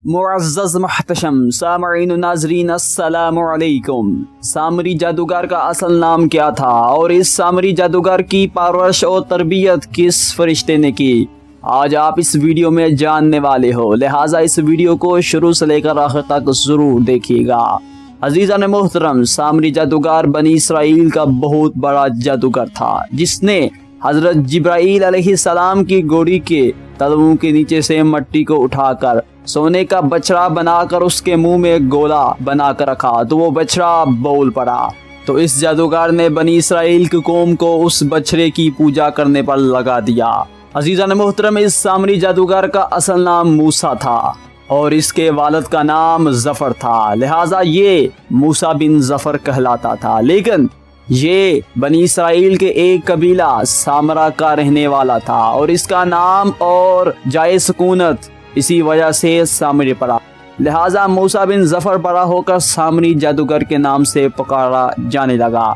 معزز محتشم سامعین و ناظرین السلام علیکم۔ سامری جادوگر کا اصل نام کیا تھا اور اس سامری جادوگر کی پرورش اور تربیت کس فرشتے نے کی، آج آپ اس ویڈیو میں جاننے والے ہو، لہٰذا اس ویڈیو کو شروع سے لے کر آخر تک ضرور دیکھیے گا۔ عزیزان محترم، سامری جادوگر بنی اسرائیل کا بہت بڑا جادوگر تھا، جس نے حضرت جبرائیل علیہ السلام کی گھوڑی کے تلوؤں کے نیچے سے مٹی کو اٹھا کر سونے کا بچڑا بنا کر اس کے منہ میں گولا بنا کر رکھا تو وہ بچڑا بول پڑا۔ تو اس جادوگر نے بنی اسرائیل کی قوم کو اس بچڑے کی پوجا کرنے پر لگا دیا۔ عزیزان محترم، اس سامری جادوگر کا اصل نام موسیٰ تھا اور اس کے والد کا نام ظفر تھا، لہٰذا یہ موسیٰ بن ظفر کہلاتا تھا۔ لیکن یہ بنی اسرائیل کے ایک قبیلہ سامرا کا رہنے والا تھا اور اس کا نام اور جائے سکونت اسی وجہ سے سامری پڑا، لہٰذا موسیٰ بن ظفر بڑا ہو کر سامری جادوگر کے نام سے پکارا جانے لگا۔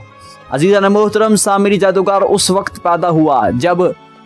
عزیزان محترم، سامری جادوگر اس وقت پیدا ہوا جب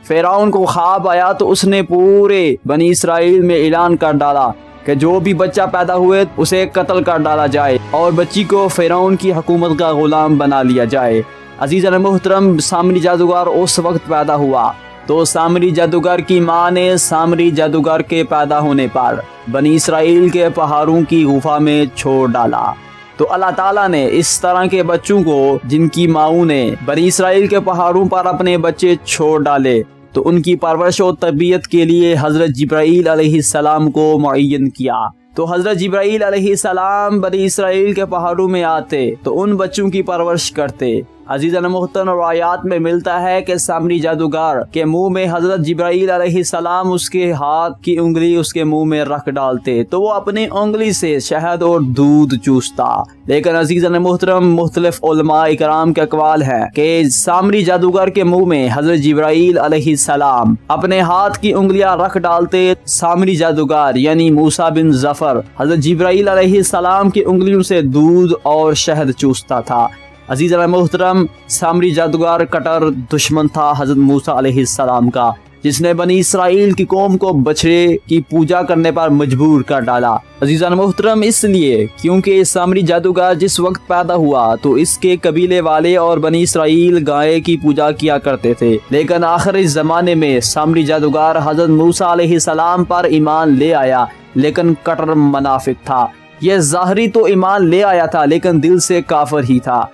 فرعون کو خواب آیا تو اس نے پورے بنی اسرائیل میں اعلان کر ڈالا کہ جو بھی بچہ پیدا ہوئے اسے قتل کر ڈالا جائے اور بچی کو فرعون کی حکومت کا غلام بنا لیا جائے۔ عزیزان محترم، سامری جادوگر اس وقت پیدا ہوا تو سامری جادوگر کی ماں نے سامری جادوگر کے پیدا ہونے پر بنی اسرائیل کے پہاڑوں کی غفا میں چھوڑ ڈالا۔ تو اللہ تعالیٰ نے اس طرح کے بچوں کو جن کی ماؤں نے بنی اسرائیل کے پہاڑوں پر اپنے بچے چھوڑ ڈالے تو ان کی پرورش و تربیت کے لیے حضرت جبرائیل علیہ السلام کو معین کیا۔ تو حضرت جبرائیل علیہ السلام بنی اسرائیل کے پہاڑوں میں آتے تو ان بچوں کی پرورش کرتے۔ عزیزان محترم، روایات میں ملتا ہے کہ سامری جادوگر کے منہ میں حضرت جبرائیل علیہ السلام اس کے ہاتھ کی انگلی اس کے منہ میں رکھ ڈالتے تو وہ اپنی انگلی سے شہد اور دودھ چوستا۔ لیکن عزیزان محترم، مختلف علماء اکرام کے اقوال ہے کہ سامری جادوگر کے منہ میں حضرت جبرائیل علیہ السلام اپنے ہاتھ کی انگلیاں رکھ ڈالتے، سامری جادوگر یعنی موسیٰ بن ظفر حضرت جبرائیل علیہ السلام کی انگلیوں سے دودھ اور شہد چوستا تھا۔ عزیزان محترم، سامری جادوگر کٹر دشمن تھا حضرت موسیٰ علیہ السلام کا، جس نے بنی اسرائیل کی قوم کو بچڑے کی پوجا کرنے پر مجبور کر ڈالا۔ عزیزان محترم، اس لیے کیونکہ سامری جادوگر جس وقت پیدا ہوا تو اس کے قبیلے والے اور بنی اسرائیل گائے کی پوجا کیا کرتے تھے، لیکن آخر زمانے میں سامری جادوگر حضرت موسیٰ علیہ السلام پر ایمان لے آیا، لیکن کٹر منافق تھا۔ یہ ظاہری تو ایمان لے آیا تھا لیکن دل سے کافر ہی تھا۔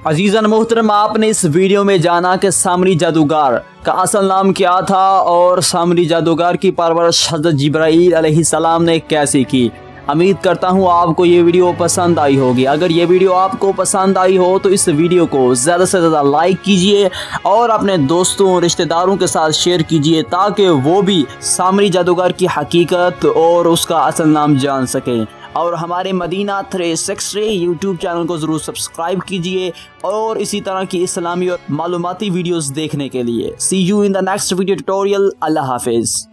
عزیزان محترم، آپ نے اس ویڈیو میں جانا کہ سامری جادوگر کا اصل نام کیا تھا اور سامری جادوگر کی پرورش حضرت جبرائیل علیہ السلام نے کیسے کی۔ امید کرتا ہوں آپ کو یہ ویڈیو پسند آئی ہوگی۔ اگر یہ ویڈیو آپ کو پسند آئی ہو تو اس ویڈیو کو زیادہ سے زیادہ لائک کیجئے اور اپنے دوستوں رشتہ داروں کے ساتھ شیئر کیجئے تاکہ وہ بھی سامری جادوگر کی حقیقت اور اس کا اصل نام جان سکیں۔ اور ہمارے مدینہ 360 یوٹیوب چینل کو ضرور سبسکرائب کیجئے اور اسی طرح کی اسلامی اور معلوماتی ویڈیوز دیکھنے کے لیے۔ See you in the next video tutorial۔ اللہ حافظ۔